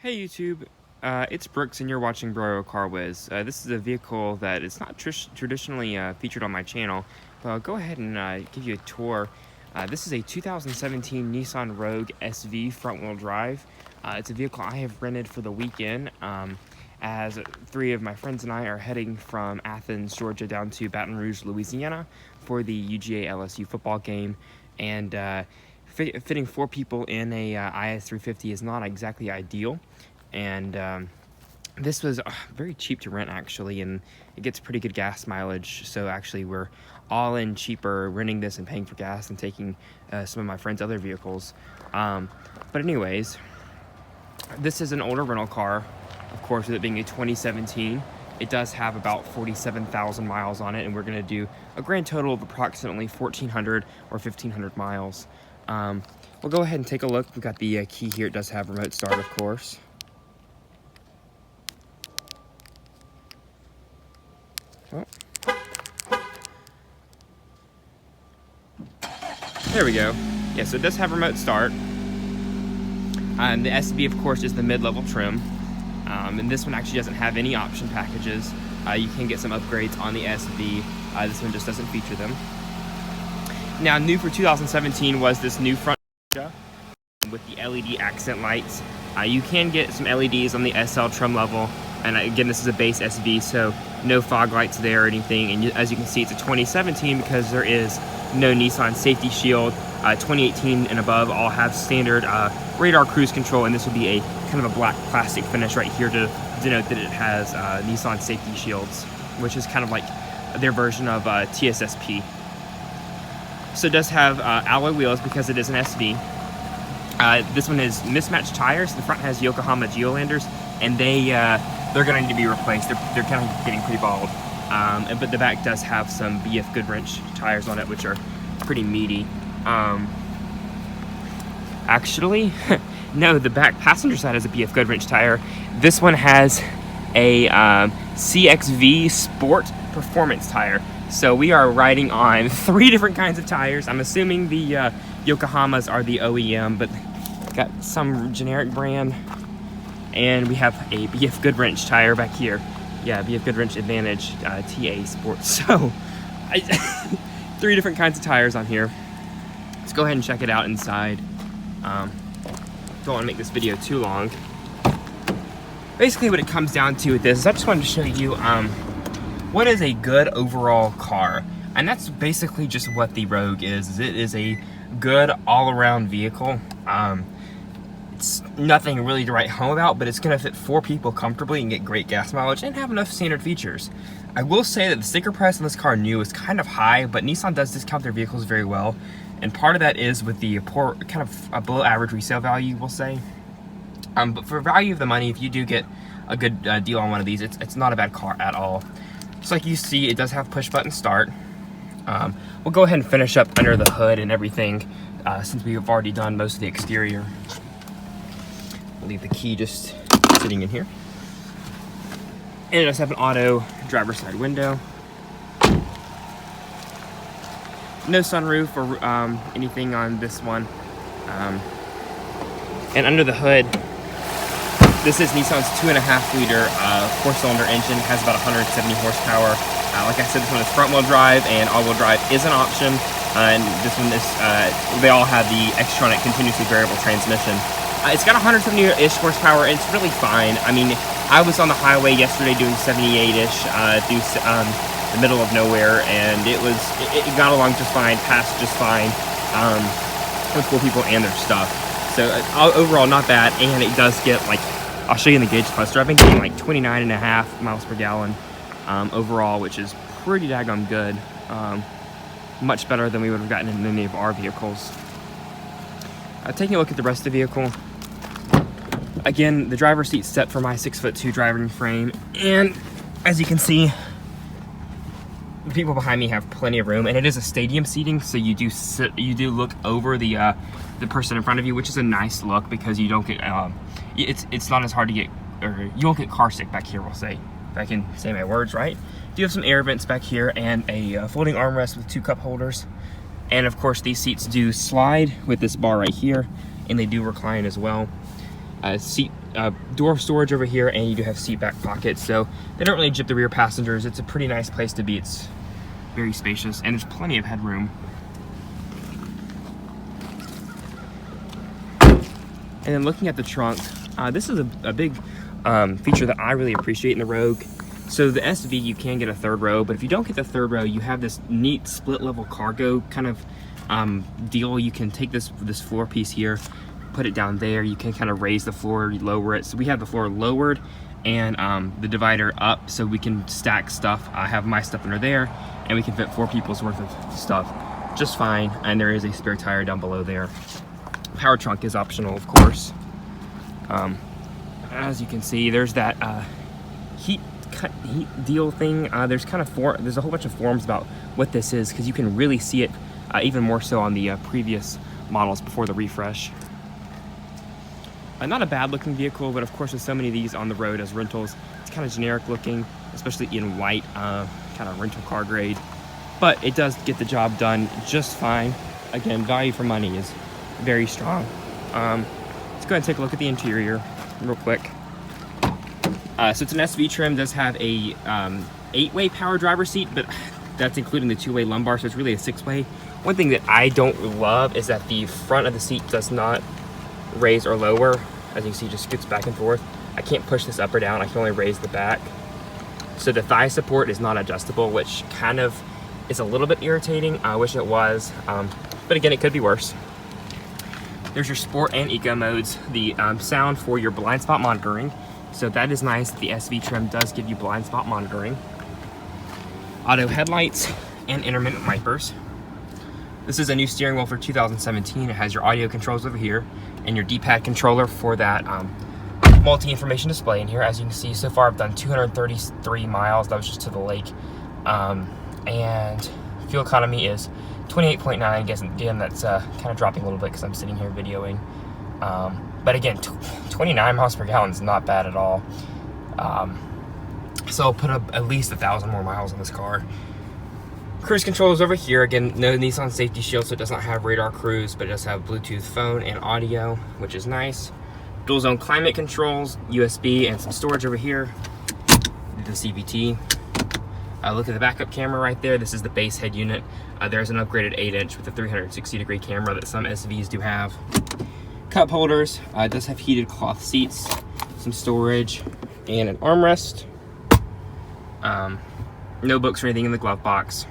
Hey YouTube, it's Brooks and you're watching Broyo Car Whiz. This is a vehicle that is not traditionally featured on my channel, but I'll go ahead and give you a tour. This is a 2017 Nissan Rogue SV front-wheel drive. It's a vehicle I have rented for the weekend as three of my friends and I are heading from Athens, Georgia down to Baton Rouge, Louisiana for the UGA LSU football game. And fitting four people in a IS350 is not exactly ideal, and this was very cheap to rent actually, and it gets pretty good gas mileage. So actually we're all in cheaper renting this and paying for gas and taking some of my friends' other vehicles. But anyways, this is an older rental car, of course, with it being a 2017. It does have about 47,000 miles on it, and we're going to do a grand total of approximately 1,400 or 1,500 miles. We'll go ahead and take a look. We've got the key here. It does have remote start, of course. Oh. There we go. Yeah, so it does have remote start. The SV, of course, is the mid-level trim. And this one actually doesn't have any option packages. You can get some upgrades on the SV. This one just doesn't feature them. Now, new for 2017 was this new front with the LED accent lights. You can get some LEDs on the SL trim level, and again, this is a base SV, so no fog lights there or anything. And as you can see, it's a 2017 because there is no Nissan safety shield. 2018 and above all have standard radar cruise control, and this would be a kind of a black plastic finish right here to denote that it has Nissan safety shields, which is kind of like their version of TSSP. So it does have alloy wheels because it is an SV. This one has mismatched tires. The front has Yokohama Geolanders, and they're going to need to be replaced. They're kind of getting pretty bald. But the back does have some BF Goodwrench tires on it, which are pretty meaty. Actually, no, the back passenger side has a BF Goodwrench tire. This one has a CXV Sport Performance tire. So we are riding on three different kinds of tires. I'm assuming the Yokohamas are the OEM, but got some generic brand. And we have a BF Goodwrench tire back here. Yeah, BF Goodwrench Advantage TA Sport. So, three different kinds of tires on here. Let's go ahead and check it out inside. Don't want to make this video too long. Basically what it comes down to with this is I just wanted to show you what is a good overall car. And that's basically just what the Rogue is. It is a good all-around vehicle. It's nothing really to write home about, but it's going to fit four people comfortably and get great gas mileage and have enough standard features. I will say that the sticker price on this car new is kind of high, but Nissan does discount their vehicles very well. And part of that is with the poor, kind of a below average resale value, we'll say. But for value of the money, if you do get a good deal on one of these, it's not a bad car at all. So like you see, it does have push button start. We'll go ahead and finish up under the hood and everything since we've already done most of the exterior. We'll leave the key just sitting in here. And it does have an auto driver's side window. No sunroof or anything on this one. And under the hood, this is Nissan's 2.5-liter four-cylinder engine. It has about 170 horsepower. Like I said, this one is front-wheel drive, and all-wheel drive is an option. And this one is, they all have the Xtronic continuously variable transmission. It's got 170-ish horsepower, and it's really fine. I mean, I was on the highway yesterday doing 78-ish through the middle of nowhere, and it got along just fine, passed just fine with four people and their stuff. So overall, not bad, and it does get like, I'll show you in the gauge cluster. I've been getting like 29.5 miles per gallon overall, which is pretty daggone good. Much better than we would have gotten in any of our vehicles. Taking a look at the rest of the vehicle. Again, the driver's seat's set for my 6'2" driving frame, and as you can see, the people behind me have plenty of room, and it is a stadium seating, so you do look over the person in front of you, which is a nice look because you don't get it's not as hard to get, or you won't get car sick back here, we'll say, if I can say my words right. Do have some air vents back here and a folding armrest with 2 cup holders, and of course these seats do slide with this bar right here, and they do recline as well. Seat door storage over here, and you do have seat back pockets, so they don't really jip the rear passengers. It's a pretty nice place to be. It's very spacious, and there's plenty of headroom. And then looking at the trunk, this is a big feature that I really appreciate in the Rogue. So the SV, you can get a third row, but if you don't get the third row, you have this neat split level cargo kind of deal. You can take this floor piece here, put it down there. You can kind of raise the floor, lower it. So we have the floor lowered and the divider up, so we can stack stuff. I have my stuff under there, and we can fit 4 people's worth of stuff just fine. And there is a spare tire down below there. Power trunk is optional, of course. As you can see, there's that heat deal thing. There's a whole bunch of forums about what this is, because you can really see it even more so on the previous models before the refresh. Not a bad looking vehicle, but of course with so many of these on the road as rentals, it's kind of generic looking, especially in white, kind of rental car grade. But it does get the job done just fine. Again, value for money is very strong. Let's go ahead and take a look at the interior real quick. So it's an SV trim, does have a 8-way power driver seat, but that's including the 2-way lumbar, so it's really a 6-way. One thing that I don't love is that the front of the seat does not raise or lower. As you can see, it just scoots back and forth. I can't push this up or down, I can only raise the back. So the thigh support is not adjustable, which kind of is a little bit irritating. I wish it was, but again, it could be worse. There's your sport and eco modes, the sound for your blind spot monitoring. So that is nice. The SV trim does give you blind spot monitoring. Auto headlights and intermittent wipers. This is a new steering wheel for 2017. It has your audio controls over here and your D-pad controller for that multi-information display in here. As you can see, so far I've done 233 miles. That was just to the lake. And fuel economy is 28.9. Again, that's kind of dropping a little bit because I'm sitting here videoing. But again, 29 miles per gallon is not bad at all. So I'll put up at least 1,000 more miles on this car. Cruise control is over here. Again, no Nissan safety shield, so it does not have radar cruise, but it does have Bluetooth phone and audio, which is nice. Dual zone climate controls, USB, and some storage over here. The CVT. Look at the backup camera right there. This is the base head unit. There's an upgraded 8-inch with a 360-degree camera that some SVs do have. Cup holders. It does have heated cloth seats, some storage, and an armrest. No books or anything in the glove box.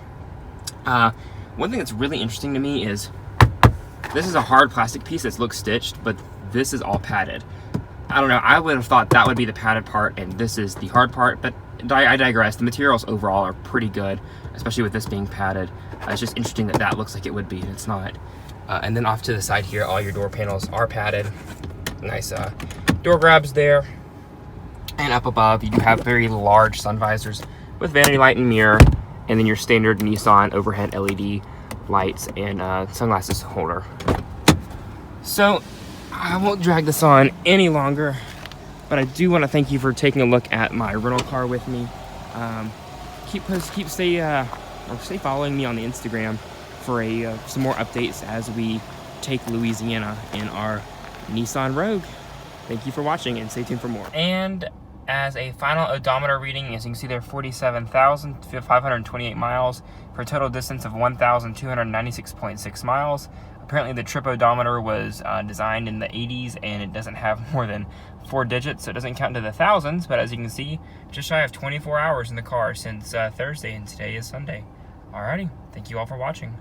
One thing that's really interesting to me is this is a hard plastic piece that looks stitched, but this is all padded. I don't know, I would have thought that would be the padded part and this is the hard part, but I digress. The materials overall are pretty good, especially with this being padded. It's just interesting that that looks like it would be and it's not. And then off to the side here, all your door panels are padded. Nice door grabs there. And up above, you do have very large sun visors with vanity light and mirror, and then your standard Nissan overhead LED lights and sunglasses holder. So I won't drag this on any longer, but I do want to thank you for taking a look at my rental car with me. Stay following me on the Instagram for some more updates as we take Louisiana in our Nissan Rogue. Thank you for watching and stay tuned for more. And as a final odometer reading, as you can see there, 47,528 miles for a total distance of 1,296.6 miles. Apparently the trip odometer was designed in the 80s and it doesn't have more than 4 digits, so it doesn't count to the thousands, but as you can see, just shy of 24 hours in the car since Thursday, and today is Sunday. Alrighty, thank you all for watching.